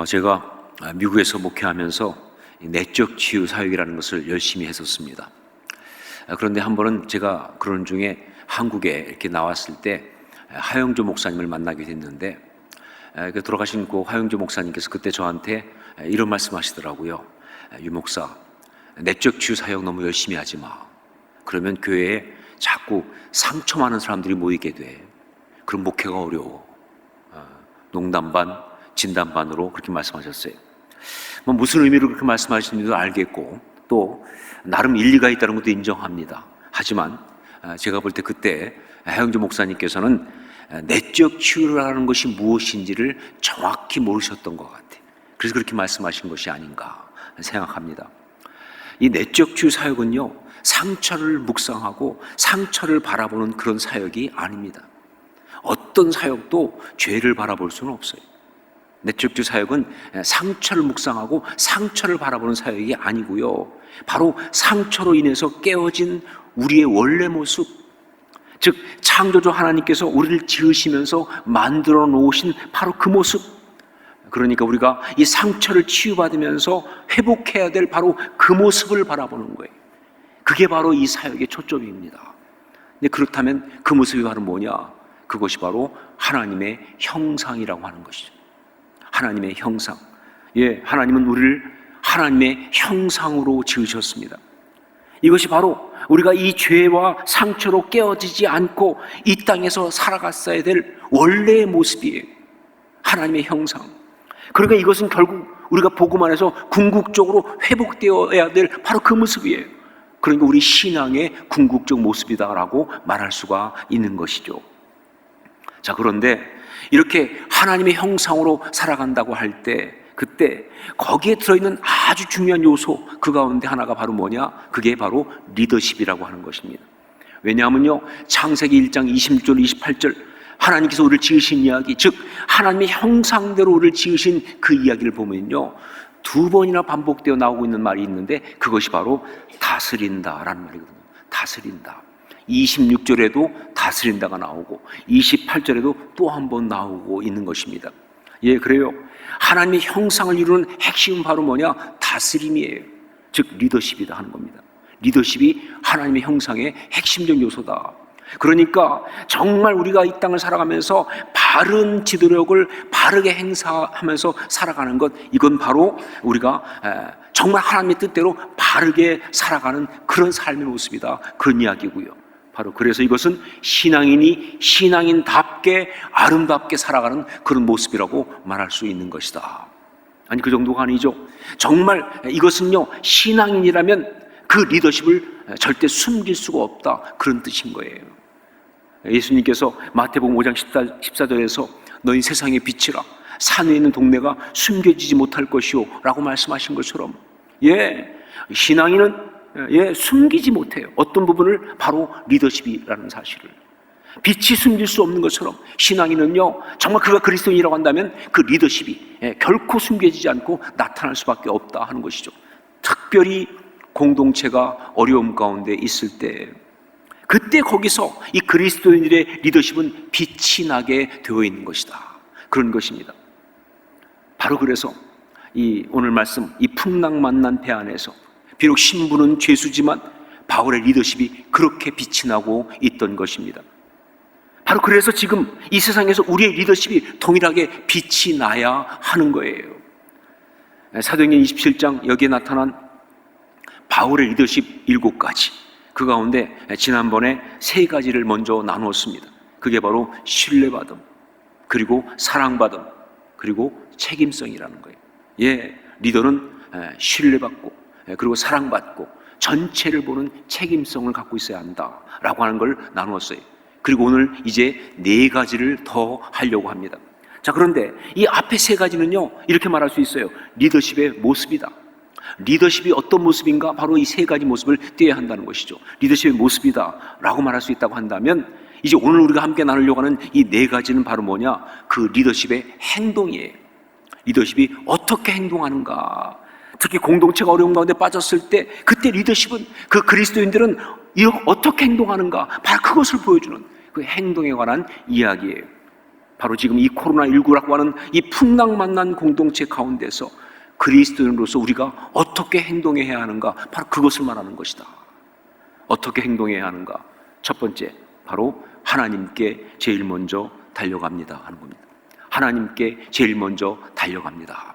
제가 미국에서 목회하면서 내적 치유 사역이라는 것을 열심히 했었습니다. 그런데 한 번은 제가 그런 중에 한국에 이렇게 나왔을 때 하영조 목사님을 만나게 됐는데, 돌아가신 그 하영조 목사님께서 그때 저한테 이런 말씀하시더라고요. 유 목사, 내적 치유 사역 너무 열심히 하지 마. 그러면 교회에 자꾸 상처 많은 사람들이 모이게 돼. 그럼 목회가 어려워. 농담 반 진담 반으로 그렇게 말씀하셨어요. 무슨 의미로 그렇게 말씀하시는지도 알겠고, 또 나름 일리가 있다는 것도 인정합니다. 하지만 제가 볼 때 그때 하영조 목사님께서는 내적 치유라는 것이 무엇인지를 정확히 모르셨던 것 같아요. 그래서 그렇게 말씀하신 것이 아닌가 생각합니다. 이 내적 치유 사역은요, 상처를 묵상하고 상처를 바라보는 그런 사역이 아닙니다. 어떤 사역도 죄를 바라볼 수는 없어요. 내적 치유 사역은 상처를 묵상하고 상처를 바라보는 사역이 아니고요, 바로 상처로 인해서 깨어진 우리의 원래 모습, 즉 창조주 하나님께서 우리를 지으시면서 만들어 놓으신 바로 그 모습, 그러니까 우리가 이 상처를 치유받으면서 회복해야 될 바로 그 모습을 바라보는 거예요. 그게 바로 이 사역의 초점입니다. 근데 그렇다면 그 모습이 바로 뭐냐? 그것이 바로 하나님의 형상이라고 하는 것이죠. 하나님의 형상. 하나님은 우리를 하나님의 형상으로 지으셨습니다. 이것이 바로 우리가 이 죄와 상처로 깨어지지 않고 이 땅에서 살아갔어야 될 원래의 모습이에요. 하나님의 형상. 그러니까 이것은 결국 우리가 복음 안에서 궁극적으로 회복되어야 될 바로 그 모습이에요. 그러니까 우리 신앙의 궁극적 모습이다라고 말할 수가 있는 것이죠. 자, 그런데 이렇게 하나님의 형상으로 살아간다고 할 때, 그때 거기에 들어있는 아주 중요한 요소, 그 가운데 하나가 바로 뭐냐? 그게 바로 리더십이라고 하는 것입니다. 왜냐하면요, 창세기 1장 26절 28절 하나님께서 우리를 지으신 이야기, 즉 하나님의 형상대로 우리를 지으신 그 이야기를 보면요, 두 번이나 반복되어 나오고 있는 말이 있는데, 그것이 바로 다스린다라는 말이거든요. 다스린다. 26절에도 다스린다가 나오고 28절에도 또 한 번 나오고 있는 것입니다. 그래요. 하나님의 형상을 이루는 핵심은 바로 뭐냐? 다스림이에요. 즉 리더십이다 하는 겁니다. 리더십이 하나님의 형상의 핵심적 요소다. 그러니까 정말 우리가 이 땅을 살아가면서 바른 지도력을 바르게 행사하면서 살아가는 것, 이건 바로 우리가 정말 하나님의 뜻대로 바르게 살아가는 그런 삶의 모습이다, 그런 이야기고요. 바로 그래서 이것은 신앙인이 신앙인답게 아름답게 살아가는 그런 모습이라고 말할 수 있는 것이다. 아니, 그 정도가 아니죠. 정말 이것은요, 신앙인이라면 그 리더십을 절대 숨길 수가 없다, 그런 뜻인 거예요. 예수님께서 마태복음 5장 14절에서 너희 세상의 빛이라, 산 위에 있는 동네가 숨겨지지 못할 것이요 라고 말씀하신 것처럼, 신앙인은 숨기지 못해요. 어떤 부분을? 바로 리더십이라는 사실을. 빛이 숨길 수 없는 것처럼 신앙인은요, 정말 그가 그리스도인이라고 한다면 그 리더십이 결코 숨겨지지 않고 나타날 수밖에 없다 하는 것이죠. 특별히 공동체가 어려움 가운데 있을 때, 그때 거기서 이 그리스도인들의 리더십은 빛이 나게 되어 있는 것이다, 그런 것입니다. 바로 그래서 이 오늘 말씀, 이 풍랑만난 배 안에서 비록 신부는 죄수지만 바울의 리더십이 그렇게 빛이 나고 있던 것입니다. 바로 그래서 지금 이 세상에서 우리의 리더십이 동일하게 빛이 나야 하는 거예요. 사도행전 27장 여기에 나타난 바울의 리더십 7가지, 그 가운데 지난번에 3가지를 먼저 나누었습니다. 그게 바로 신뢰받음, 그리고 사랑받음, 그리고 책임성이라는 거예요. 리더는 신뢰받고 그리고 사랑받고 전체를 보는 책임성을 갖고 있어야 한다라고 하는 걸 나누었어요. 그리고 오늘 이제 4가지를 더 하려고 합니다. 자, 그런데 이 앞에 3가지는요, 이렇게 말할 수 있어요. 리더십의 모습이다. 리더십이 어떤 모습인가? 바로 이 3가지 모습을 띄어야 한다는 것이죠. 리더십의 모습이다 라고 말할 수 있다고 한다면, 이제 오늘 우리가 함께 나누려고 하는 이 4가지는 바로 뭐냐? 그 리더십의 행동이에요. 리더십이 어떻게 행동하는가? 특히 공동체가 어려운 가운데 빠졌을 때, 그때 리더십은, 그 그리스도인들은 어떻게 행동하는가, 바로 그것을 보여주는 그 행동에 관한 이야기예요. 바로 지금 이 코로나19라고 하는 이 풍랑만난 공동체 가운데서 그리스도인으로서 우리가 어떻게 행동해야 하는가, 바로 그것을 말하는 것이다. 어떻게 행동해야 하는가? 첫 번째, 바로 하나님께 제일 먼저 달려갑니다 하는 겁니다. 하나님께 제일 먼저 달려갑니다.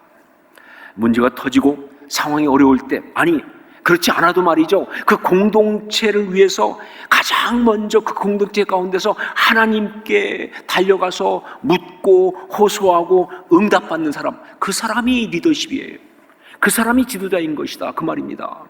문제가 터지고 상황이 어려울 때, 아니 그렇지 않아도 말이죠, 그 공동체를 위해서 가장 먼저 그 공동체 가운데서 하나님께 달려가서 묻고 호소하고 응답받는 사람, 그 사람이 리더십이에요. 그 사람이 지도자인 것이다, 그 말입니다.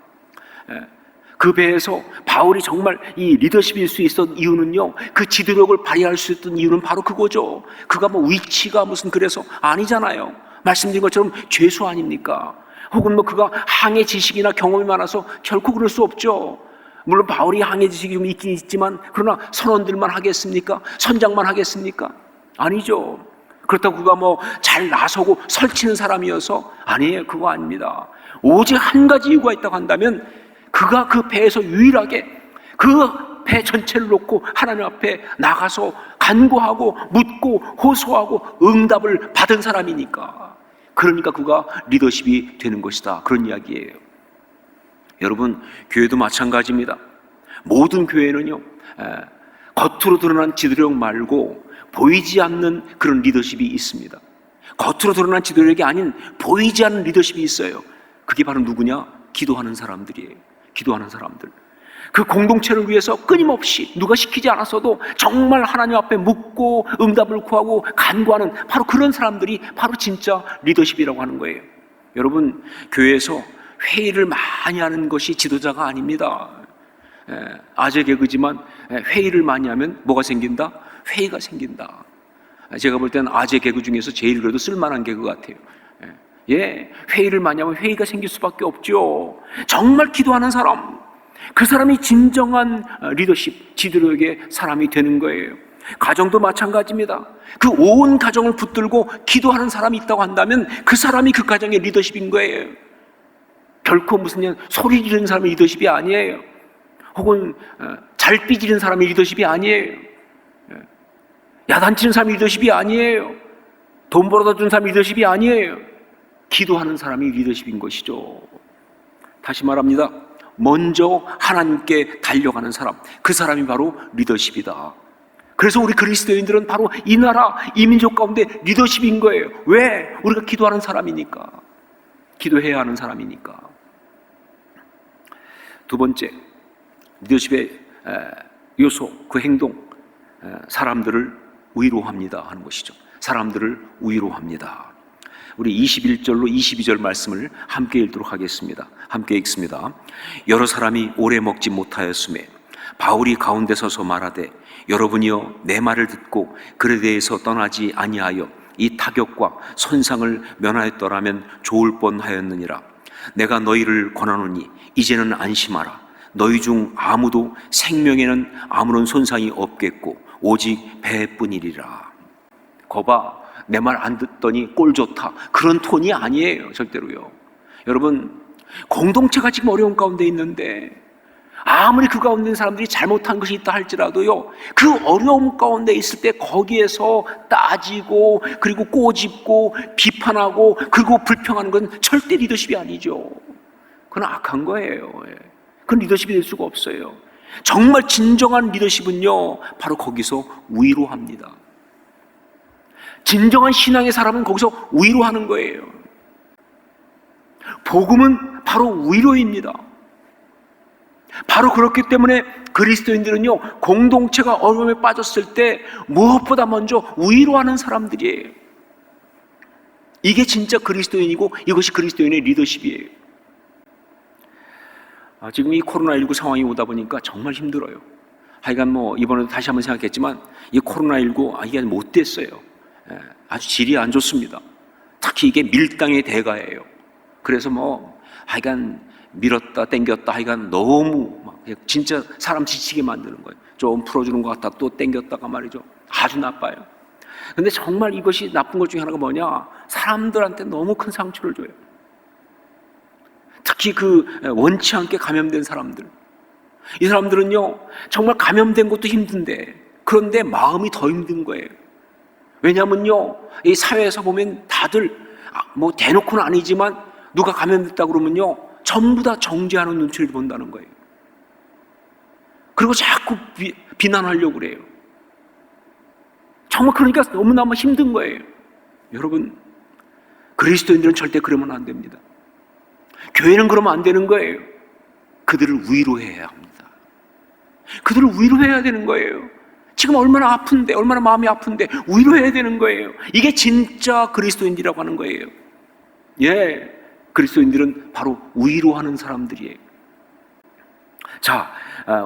그 배에서 바울이 정말 이 리더십일 수 있었던 이유는요, 그 지도력을 발휘할 수 있었던 이유는 바로 그거죠. 그가 뭐 위치가 무슨 그래서 아니잖아요. 말씀드린 것처럼 죄수 아닙니까? 혹은 뭐 그가 항해 지식이나 경험이 많아서 결코 그럴 수 없죠. 물론 바울이 항해 지식이 좀 있긴 있지만, 그러나 선원들만 하겠습니까? 선장만 하겠습니까? 아니죠. 그렇다고 그가 뭐 잘 나서고 설치는 사람이어서, 아니에요. 그거 아닙니다. 오직 한 가지 이유가 있다고 한다면, 그가 그 배에서 유일하게 그 배 전체를 놓고 하나님 앞에 나가서 간구하고 묻고 호소하고 응답을 받은 사람이니까, 그러니까 그가 리더십이 되는 것이다, 그런 이야기예요. 여러분, 교회도 마찬가지입니다. 모든 교회는요, 겉으로 드러난 지도력 말고 보이지 않는 그런 리더십이 있습니다. 겉으로 드러난 지도력이 아닌 보이지 않는 리더십이 있어요. 그게 바로 누구냐? 기도하는 사람들이에요. 기도하는 사람들. 그 공동체를 위해서 끊임없이 누가 시키지 않았어도 정말 하나님 앞에 묻고 응답을 구하고 간구하는 바로 그런 사람들이 바로 진짜 리더십이라고 하는 거예요. 여러분, 교회에서 회의를 많이 하는 것이 지도자가 아닙니다. 아재 개그지만 회의를 많이 하면 뭐가 생긴다? 회의가 생긴다. 제가 볼 때는 아재 개그 중에서 제일 그래도 쓸만한 개그 같아요. 회의를 많이 하면 회의가 생길 수밖에 없죠. 정말 기도하는 사람, 그 사람이 진정한 리더십, 지도력의 사람이 되는 거예요. 가정도 마찬가지입니다. 그 온 가정을 붙들고 기도하는 사람이 있다고 한다면 그 사람이 그 가정의 리더십인 거예요. 결코 무슨 소리 지르는 사람이 리더십이 아니에요. 혹은 잘 삐지는 사람이 리더십이 아니에요. 야단치는 사람이 리더십이 아니에요. 돈 벌어다 주는 사람이 리더십이 아니에요. 기도하는 사람이 리더십인 것이죠. 다시 말합니다. 먼저 하나님께 달려가는 사람, 그 사람이 바로 리더십이다. 그래서 우리 그리스도인들은 바로 이 나라, 이 민족 가운데 리더십인 거예요. 왜? 우리가 기도하는 사람이니까. 기도해야 하는 사람이니까. 두 번째, 리더십의 요소, 그 행동, 사람들을 위로합니다 하는 것이죠. 사람들을 위로합니다. 우리 21절로 22절 말씀을 함께 읽도록 하겠습니다. 함께 읽습니다. 여러 사람이 오래 먹지 못하였음에 바울이 가운데 서서 말하되, 여러분이여 내 말을 듣고 그에 대해서 떠나지 아니하여 이 타격과 손상을 면하였더라면 좋을 뻔하였느니라. 내가 너희를 권하노니 이제는 안심하라. 너희 중 아무도 생명에는 아무런 손상이 없겠고 오직 배뿐이리라. 거봐, 내 말 안 듣더니 꼴 좋다, 그런 톤이 아니에요. 절대로요. 여러분, 공동체가 지금 어려운 가운데 있는데 아무리 그 가운데 있는 사람들이 잘못한 것이 있다 할지라도요, 그 어려움 가운데 있을 때 거기에서 따지고 그리고 꼬집고 비판하고 그리고 불평하는 건 절대 리더십이 아니죠. 그건 악한 거예요. 그건 리더십이 될 수가 없어요. 정말 진정한 리더십은요, 바로 거기서 위로합니다. 진정한 신앙의 사람은 거기서 위로하는 거예요. 복음은 바로 위로입니다. 바로 그렇기 때문에 그리스도인들은요, 공동체가 어려움에 빠졌을 때 무엇보다 먼저 위로하는 사람들이에요. 이게 진짜 그리스도인이고 이것이 그리스도인의 리더십이에요. 지금 이 코로나19 상황이 오다 보니까 정말 힘들어요. 하여간 뭐 이번에도 다시 한번 생각했지만 이 코로나19 이게 못됐어요. 아주 질이 안 좋습니다. 특히 이게 밀당의 대가예요. 그래서 뭐 하여간 밀었다 땡겼다 하여간 너무 막 진짜 사람 지치게 만드는 거예요. 좀 풀어주는 것 같다 또 땡겼다가 말이죠. 아주 나빠요. 근데 정말 이것이 나쁜 것 중에 하나가 뭐냐, 사람들한테 너무 큰 상처를 줘요. 특히 그 원치 않게 감염된 사람들, 이 사람들은요 정말 감염된 것도 힘든데 그런데 마음이 더 힘든 거예요. 왜냐면요, 이 사회에서 보면 다들 뭐 대놓고는 아니지만 누가 감염됐다 그러면요, 전부 다 정죄하는 눈치를 본다는 거예요. 그리고 자꾸 비난하려고 그래요. 정말 그러니까 너무너무 힘든 거예요. 여러분, 그리스도인들은 절대 그러면 안 됩니다. 교회는 그러면 안 되는 거예요. 그들을 위로해야 합니다. 그들을 위로해야 되는 거예요. 지금 얼마나 아픈데, 얼마나 마음이 아픈데 위로해야 되는 거예요. 이게 진짜 그리스도인이라고 하는 거예요. 예, 그리스도인들은 바로 위로하는 사람들이에요. 자,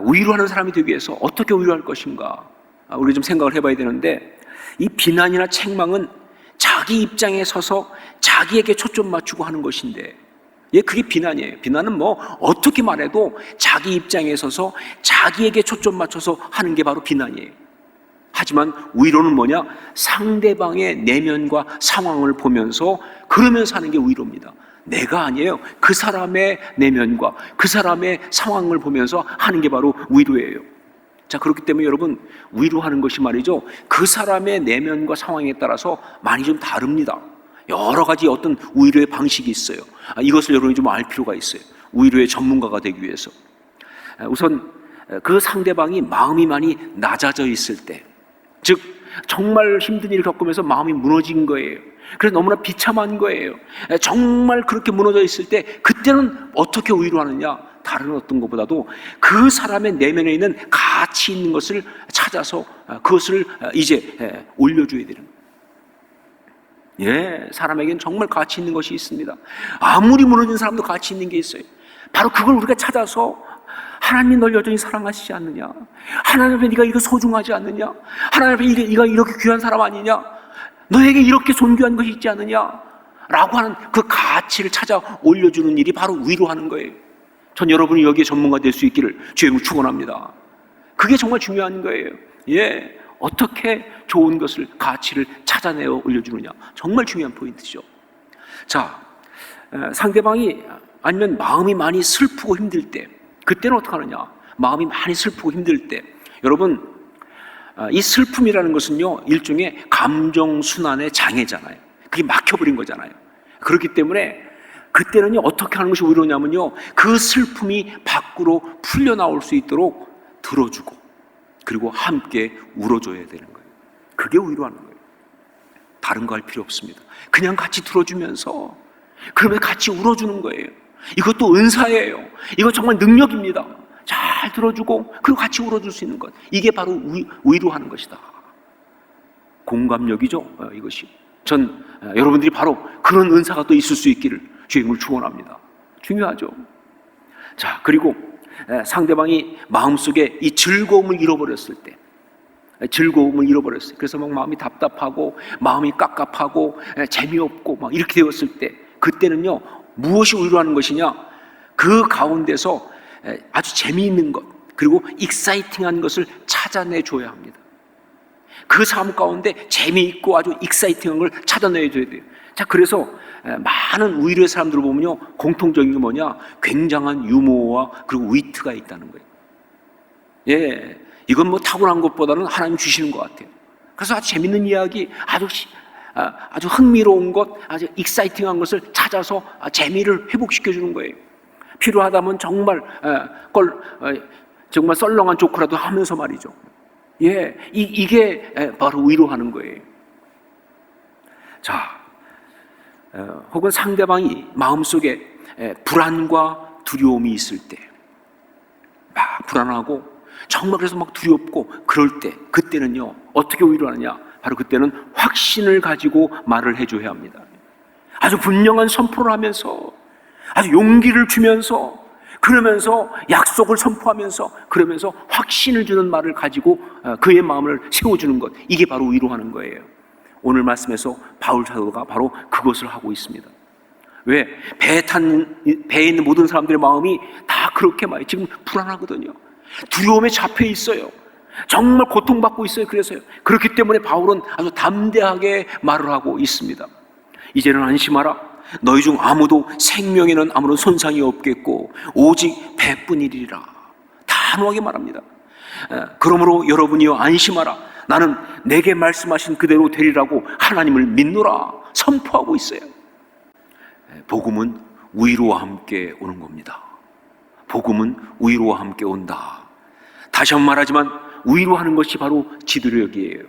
위로하는 사람이 되기 위해서 어떻게 위로할 것인가, 우리 좀 생각을 해봐야 되는데, 이 비난이나 책망은 자기 입장에 서서 자기에게 초점 맞추고 하는 것인데, 예, 그게 비난이에요. 비난은 뭐 어떻게 말해도 자기 입장에 서서 자기에게 초점 맞춰서 하는 게 바로 비난이에요. 하지만 위로는 뭐냐? 상대방의 내면과 상황을 보면서 그러면서 하는 게 위로입니다. 내가 아니에요. 그 사람의 내면과 그 사람의 상황을 보면서 하는 게 바로 위로예요. 자, 그렇기 때문에 여러분, 위로하는 것이 말이죠, 그 사람의 내면과 상황에 따라서 많이 좀 다릅니다. 여러 가지 어떤 위로의 방식이 있어요. 이것을 여러분이 좀 알 필요가 있어요. 위로의 전문가가 되기 위해서. 우선 그 상대방이 마음이 많이 낮아져 있을 때, 즉 정말 힘든 일을 겪으면서 마음이 무너진 거예요. 그래서 너무나 비참한 거예요. 정말 그렇게 무너져 있을 때, 그때는 어떻게 위로하느냐? 다른 어떤 것보다도 그 사람의 내면에 있는 가치 있는 것을 찾아서 그것을 이제 올려줘야 되는 거예요. 예, 사람에게는 정말 가치 있는 것이 있습니다. 아무리 무너진 사람도 가치 있는 게 있어요. 바로 그걸 우리가 찾아서, 하나님이 널 여전히 사랑하시지 않느냐? 하나님 앞에 네가 이거 소중하지 않느냐? 하나님 앞에 네가 이렇게 귀한 사람 아니냐? 너에게 이렇게 존귀한 것이 있지 않느냐? 라고 하는 그 가치를 찾아 올려주는 일이 바로 위로하는 거예요. 전 여러분이 여기에 전문가 될 수 있기를 주님을 축원합니다. 그게 정말 중요한 거예요. 예, 어떻게 좋은 것을, 가치를 찾아내어 올려주느냐, 정말 중요한 포인트죠. 자, 상대방이 아니면 마음이 많이 슬프고 힘들 때, 그때는 어떻게 하느냐? 마음이 많이 슬프고 힘들 때, 여러분, 이 슬픔이라는 것은요, 일종의 감정순환의 장애잖아요. 그게 막혀버린 거잖아요. 그렇기 때문에 그때는요, 어떻게 하는 것이 위로냐면요, 그 슬픔이 밖으로 풀려나올 수 있도록 들어주고, 그리고 함께 울어줘야 되는 거예요. 그게 위로하는 거예요. 다른 거 할 필요 없습니다. 그냥 같이 들어주면서, 그러면 같이 울어주는 거예요. 이것도 은사예요. 이거 정말 능력입니다. 잘 들어주고 그리고 같이 울어줄 수 있는 것, 이게 바로 위로하는 것이다. 공감력이죠, 이것이. 전 여러분들이 바로 그런 은사가 또 있을 수 있기를 주님을 축원합니다. 중요하죠. 자, 그리고 상대방이 마음속에 이 즐거움을 잃어버렸을 때, 즐거움을 잃어버렸어요. 그래서 막 마음이 답답하고 마음이 깝깝하고 재미없고 막 이렇게 되었을 때, 그때는요, 무엇이 위로하는 것이냐? 그 가운데서 아주 재미있는 것, 그리고 익사이팅한 것을 찾아내줘야 합니다. 그 삶 가운데 재미있고 아주 익사이팅한 걸 찾아내줘야 돼요. 자, 그래서 많은 위로의 사람들을 보면요, 공통적인 게 뭐냐? 굉장한 유머와 그리고 위트가 있다는 거예요. 예, 이건 뭐 타고난 것보다는 하나님 주시는 것 같아요. 그래서 아주 재밌는 이야기, 아주 흥미로운 것, 아주 익사이팅한 것을 찾아서 재미를 회복시켜주는 거예요. 필요하다면 정말 정말 썰렁한 조크라도 하면서 말이죠. 예, 이게 바로 위로하는 거예요. 자, 혹은 상대방이 마음속에 불안과 두려움이 있을 때, 막 불안하고 정말 그래서 막 두렵고 그럴 때, 그때는요, 어떻게 위로하느냐? 바로 그때는 확신을 가지고 말을 해줘야 합니다. 아주 분명한 선포를 하면서, 아주 용기를 주면서, 그러면서 약속을 선포하면서, 그러면서 확신을 주는 말을 가지고 그의 마음을 세워주는 것, 이게 바로 위로하는 거예요. 오늘 말씀에서 바울 사도가 바로 그것을 하고 있습니다. 왜? 배에 있는 모든 사람들의 마음이 다 그렇게 막 지금 불안하거든요. 두려움에 잡혀 있어요. 정말 고통받고 있어요. 그래서요. 그렇기 때문에 바울은 아주 담대하게 말을 하고 있습니다. 이제는 안심하라. 너희 중 아무도 생명에는 아무런 손상이 없겠고 오직 배뿐이리라. 단호하게 말합니다. 그러므로 여러분이여 안심하라. 나는 내게 말씀하신 그대로 되리라고 하나님을 믿노라 선포하고 있어요. 복음은 위로와 함께 오는 겁니다. 복음은 위로와 함께 온다. 다시 한번 말하지만 위로하는 것이 바로 지도력이에요.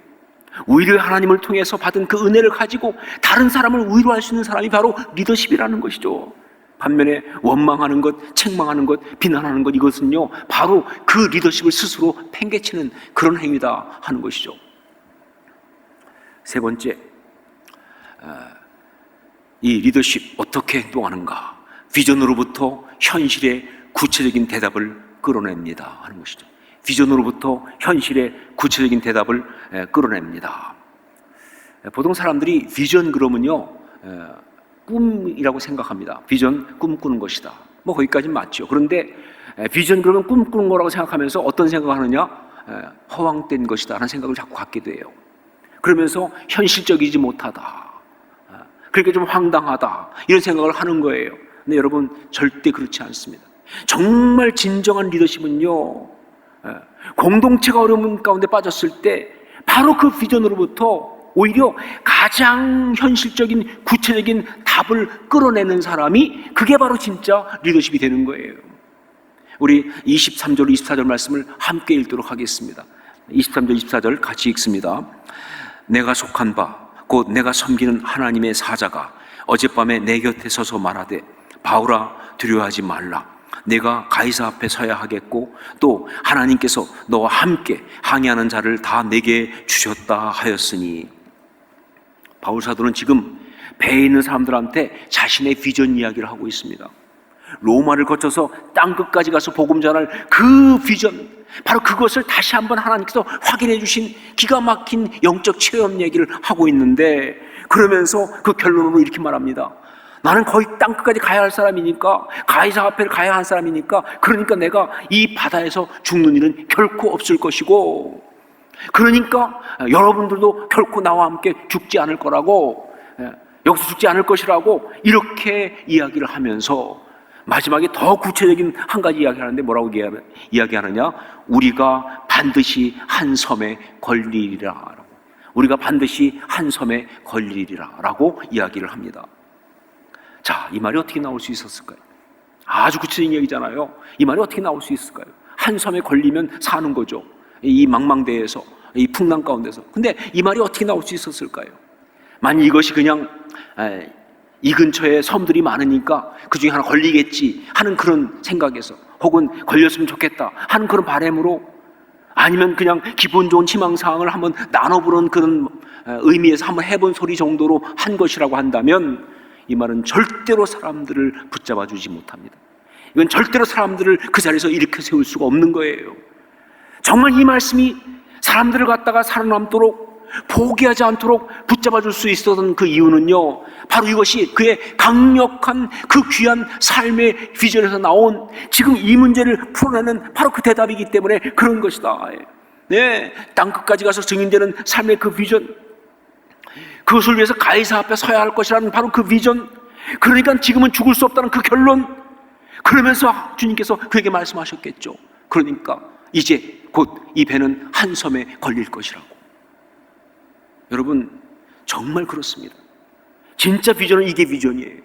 오히려 하나님을 통해서 받은 그 은혜를 가지고 다른 사람을 위로할 수 있는 사람이 바로 리더십이라는 것이죠. 반면에 원망하는 것, 책망하는 것, 비난하는 것, 이것은요 바로 그 리더십을 스스로 팽개치는 그런 행위다 하는 것이죠. 세 번째, 이 리더십 어떻게 행동하는가? 비전으로부터 현실의 구체적인 대답을 끌어냅니다 하는 것이죠. 비전으로부터 현실의 구체적인 대답을 끌어냅니다. 보통 사람들이 비전 그러면요 꿈이라고 생각합니다. 비전, 꿈꾸는 것이다. 뭐 거기까지는 맞죠. 그런데 비전 그러면 꿈꾸는 거라고 생각하면서 어떤 생각을 하느냐? 허황된 것이다 라는 생각을 자꾸 갖게 돼요. 그러면서 현실적이지 못하다, 그러니까 좀 황당하다, 이런 생각을 하는 거예요. 근데 여러분 절대 그렇지 않습니다. 정말 진정한 리더십은요 공동체가 어려운 가운데 빠졌을 때 바로 그 비전으로부터 오히려 가장 현실적인 구체적인 답을 끌어내는 사람이 그게 바로 진짜 리더십이 되는 거예요. 우리 23절 24절 말씀을 함께 읽도록 하겠습니다. 23절 24절 같이 읽습니다. 내가 속한 바 곧 내가 섬기는 하나님의 사자가 어젯밤에 내 곁에 서서 말하되 바울아 두려워하지 말라. 내가 가이사 앞에 서야 하겠고 또 하나님께서 너와 함께 항해하는 자를 다 내게 주셨다 하였으니. 바울 사도는 지금 배에 있는 사람들한테 자신의 비전 이야기를 하고 있습니다. 로마를 거쳐서 땅끝까지 가서 복음 전할 그 비전, 바로 그것을 다시 한번 하나님께서 확인해 주신 기가 막힌 영적 체험 얘기를 하고 있는데, 그러면서 그 결론으로 이렇게 말합니다. 나는 거의 땅끝까지 가야 할 사람이니까, 가이사 앞에 가야 할 사람이니까, 그러니까 내가 이 바다에서 죽는 일은 결코 없을 것이고, 그러니까 여러분들도 결코 나와 함께 죽지 않을 거라고, 여기서 죽지 않을 것이라고 이렇게 이야기를 하면서 마지막에 더 구체적인 한 가지 이야기하는데 뭐라고 이야기하느냐? 우리가 반드시 한 섬에 걸리리라. 우리가 반드시 한 섬에 걸리리라 라고 이야기를 합니다. 자, 이 말이 어떻게 나올 수 있었을까요? 아주 구체적인 얘기잖아요. 이 말이 어떻게 나올 수 있을까요? 한 섬에 걸리면 사는 거죠. 이 망망대해에서, 이 풍랑 가운데서. 근데 이 말이 어떻게 나올 수 있었을까요? 만약 이것이 그냥 이 근처에 섬들이 많으니까 그 중에 하나 걸리겠지 하는 그런 생각에서, 혹은 걸렸으면 좋겠다 하는 그런 바람으로, 아니면 그냥 기본 좋은 희망사항을 한번 나눠보는 그런 의미에서 한번 해본 소리 정도로 한 것이라고 한다면, 이 말은 절대로 사람들을 붙잡아 주지 못합니다. 이건 절대로 사람들을 그 자리에서 일으켜 세울 수가 없는 거예요. 정말 이 말씀이 사람들을 갖다가 살아남도록, 포기하지 않도록 붙잡아 줄 수 있었던 그 이유는요, 바로 이것이 그의 강력한 그 귀한 삶의 비전에서 나온 지금 이 문제를 풀어내는 바로 그 대답이기 때문에 그런 것이다. 네, 땅끝까지 가서 증인되는 삶의 그 비전, 그것을 위해서 가이사 앞에 서야 할 것이라는 바로 그 비전, 그러니까 지금은 죽을 수 없다는 그 결론, 그러면서 주님께서 그에게 말씀하셨겠죠. 그러니까 이제 곧 이 배는 한 섬에 걸릴 것이라고. 여러분 정말 그렇습니다. 진짜 비전은 이게 비전이에요.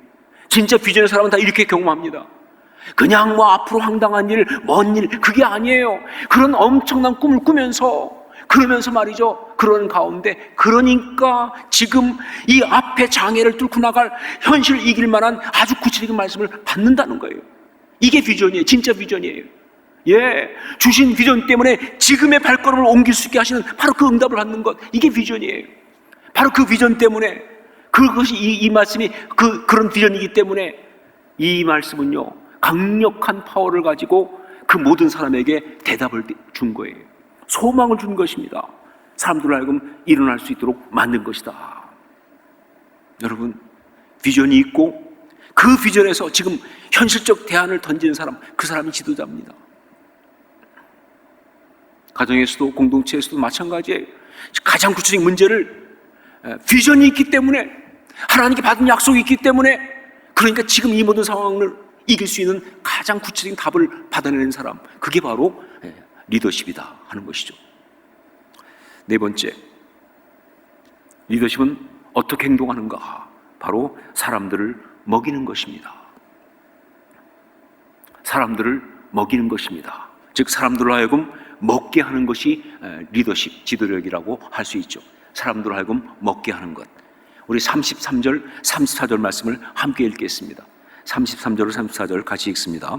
진짜 비전의 사람은 다 이렇게 경험합니다. 그냥 뭐 앞으로 황당한 일, 먼 일, 그게 아니에요. 그런 엄청난 꿈을 꾸면서, 그러면서 말이죠, 그런 가운데, 그러니까 지금 이 앞에 장애를 뚫고 나갈 현실을 이길 만한 아주 구체적인 말씀을 받는다는 거예요. 이게 비전이에요. 진짜 비전이에요. 예, 주신 비전 때문에 지금의 발걸음을 옮길 수 있게 하시는 바로 그 응답을 받는 것, 이게 비전이에요. 바로 그 비전 때문에, 그것이 이 말씀이 그런 비전이기 때문에 이 말씀은요 강력한 파워를 가지고 그 모든 사람에게 대답을 준 거예요. 소망을 준 것입니다. 사람들을 하여금 일어날 수 있도록 만든 것이다. 여러분, 비전이 있고 그 비전에서 지금 현실적 대안을 던지는 사람, 그 사람이 지도자입니다. 가정에서도 공동체에서도 마찬가지예요. 가장 구체적인 문제를 비전이 있기 때문에, 하나님께 받은 약속이 있기 때문에, 그러니까 지금 이 모든 상황을 이길 수 있는 가장 구체적인 답을 받아내는 사람, 그게 바로 리더십이다 하는 것이죠. 네 번째, 리더십은 어떻게 행동하는가? 바로 사람들을 먹이는 것입니다. 사람들을 먹이는 것입니다. 즉 사람들로 하여금 먹게 하는 것이 리더십, 지도력이라고 할 수 있죠. 사람들로 하여금 먹게 하는 것. 우리 33절, 34절 말씀을 함께 읽겠습니다. 33절, 34절 같이 읽습니다.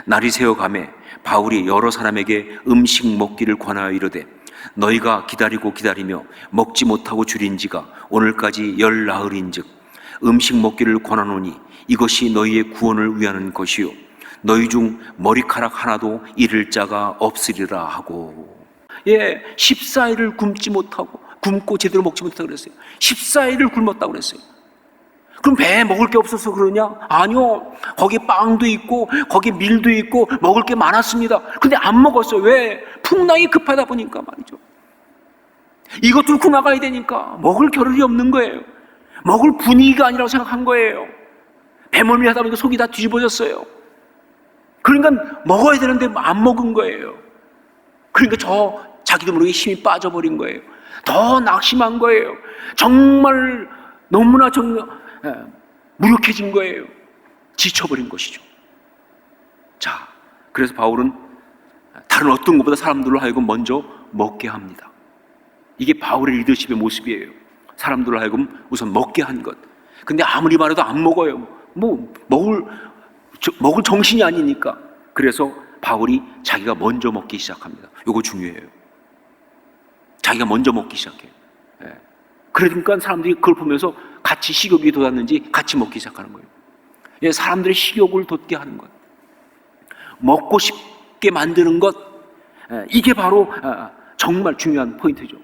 날이 새어 가매 바울이 여러 사람에게 음식 먹기를 권하여 이르되 너희가 기다리고 기다리며 먹지 못하고 줄인 지가 오늘까지 열 나흘인즉 음식 먹기를 권하노니 이것이 너희의 구원을 위하는 것이요 너희 중 머리카락 하나도 잃을 자가 없으리라 하고. 14일을 굶고 제대로 먹지 못하고 그랬어요. 14일을 굶었다고 그랬어요. 그럼 배에 먹을 게 없어서 그러냐? 아니요. 거기 빵도 있고 거기 밀도 있고 먹을 게 많았습니다. 근데 안 먹었어요. 왜? 풍랑이 급하다 보니까 말이죠. 이것도 굶어 나가야 되니까 먹을 겨를이 없는 거예요. 먹을 분위기가 아니라고 생각한 거예요. 배멀미 하다 보니까 속이 다 뒤집어졌어요. 그러니까 먹어야 되는데 안 먹은 거예요. 그러니까 자기도 모르게 힘이 빠져버린 거예요. 더 낙심한 거예요. 정말 너무나 무력해진 거예요. 지쳐버린 것이죠. 자, 그래서 바울은 다른 어떤 것보다 사람들로 하여금 먼저 먹게 합니다. 이게 바울의 리더십의 모습이에요. 사람들로 하여금 우선 먹게 한 것. 근데 아무리 말해도 안 먹어요. 먹을 정신이 아니니까. 그래서 바울이 자기가 먼저 먹기 시작합니다. 이거 중요해요. 자기가 먼저 먹기 시작해요. 그러니까 사람들이 그걸 보면서 같이 식욕이 돋았는지 같이 먹기 시작하는 거예요. 사람들의 식욕을 돋게 하는 것, 먹고 싶게 만드는 것, 이게 바로 정말 중요한 포인트죠.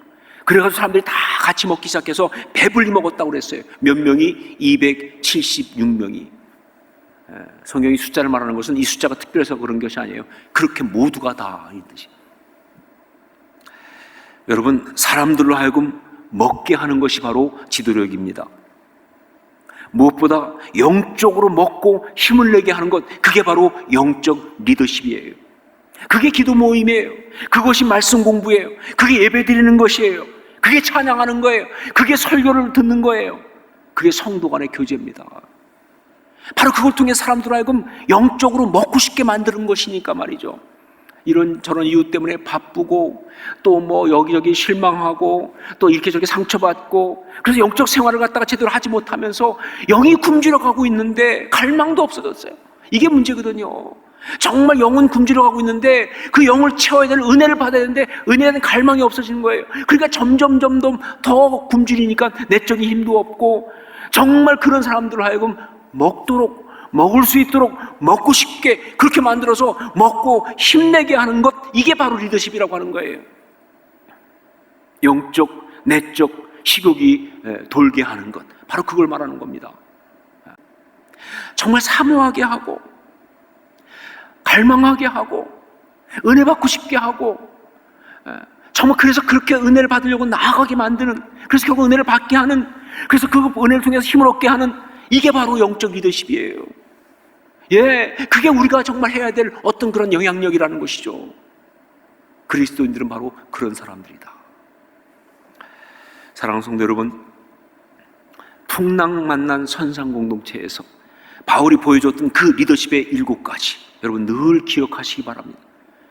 그래가지고 사람들이 다 같이 먹기 시작해서 배불리 먹었다고 그랬어요. 몇 명이? 276명이. 성경이 숫자를 말하는 것은 이 숫자가 특별해서 그런 것이 아니에요. 그렇게 모두가 다 이 뜻이. 여러분, 사람들로 하여금 먹게 하는 것이 바로 지도력입니다. 무엇보다 영적으로 먹고 힘을 내게 하는 것, 그게 바로 영적 리더십이에요. 그게 기도 모임이에요. 그것이 말씀 공부예요. 그게 예배 드리는 것이에요. 그게 찬양하는 거예요. 그게 설교를 듣는 거예요. 그게 성도 간의 교제입니다. 바로 그걸 통해 사람들로 하여금 영적으로 먹고 싶게 만드는 것이니까 말이죠. 이런저런 이유 때문에 바쁘고 또 여기저기 실망하고 또 이렇게 저렇게 상처받고 그래서 영적 생활을 갖다가 제대로 하지 못하면서 영이 굶주려 가고 있는데 갈망도 없어졌어요. 이게 문제거든요. 정말 영은 굶주려 가고 있는데 그 영을 채워야 될 은혜를 받아야 되는데 은혜에 대한 갈망이 없어지는 거예요. 그러니까 점점 더 굶주리니까 내적인 힘도 없고 정말 그런 사람들로 하여금 먹을 수 있도록 먹고 싶게 그렇게 만들어서 먹고 힘내게 하는 것, 이게 바로 리더십이라고 하는 거예요. 영적, 내적 식욕이 돌게 하는 것, 바로 그걸 말하는 겁니다. 정말 사모하게 하고 갈망하게 하고 은혜 받고 싶게 하고 정말 그래서 그렇게 은혜를 받으려고 나아가게 만드는, 그래서 결국 은혜를 받게 하는, 그래서 그 은혜를 통해서 힘을 얻게 하는, 이게 바로 영적 리더십이에요. 그게 우리가 정말 해야 될 어떤 그런 영향력이라는 것이죠. 그리스도인들은 바로 그런 사람들이다. 사랑하는 성도 여러분, 풍랑 만난 선상 공동체에서 바울이 보여줬던 그 리더십의 7가지, 여러분 늘 기억하시기 바랍니다.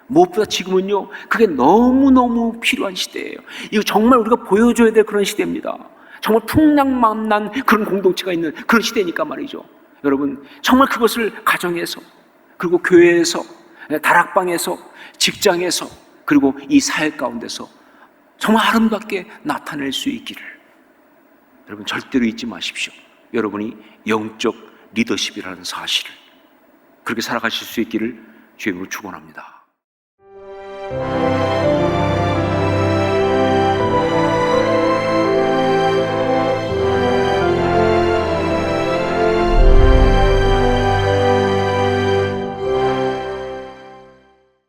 무엇보다 지금은요, 그게 너무너무 필요한 시대예요. 이거 정말 우리가 보여줘야 될 그런 시대입니다. 정말 풍랑 만난 그런 공동체가 있는 그런 시대니까 말이죠. 여러분, 정말 그것을 가정에서, 그리고 교회에서, 다락방에서, 직장에서, 그리고 이 사회 가운데서 정말 아름답게 나타낼 수 있기를 여러분 절대로 잊지 마십시오. 여러분이 영적 리더십이라는 사실을, 그렇게 살아가실 수 있기를 주님으로 축원합니다.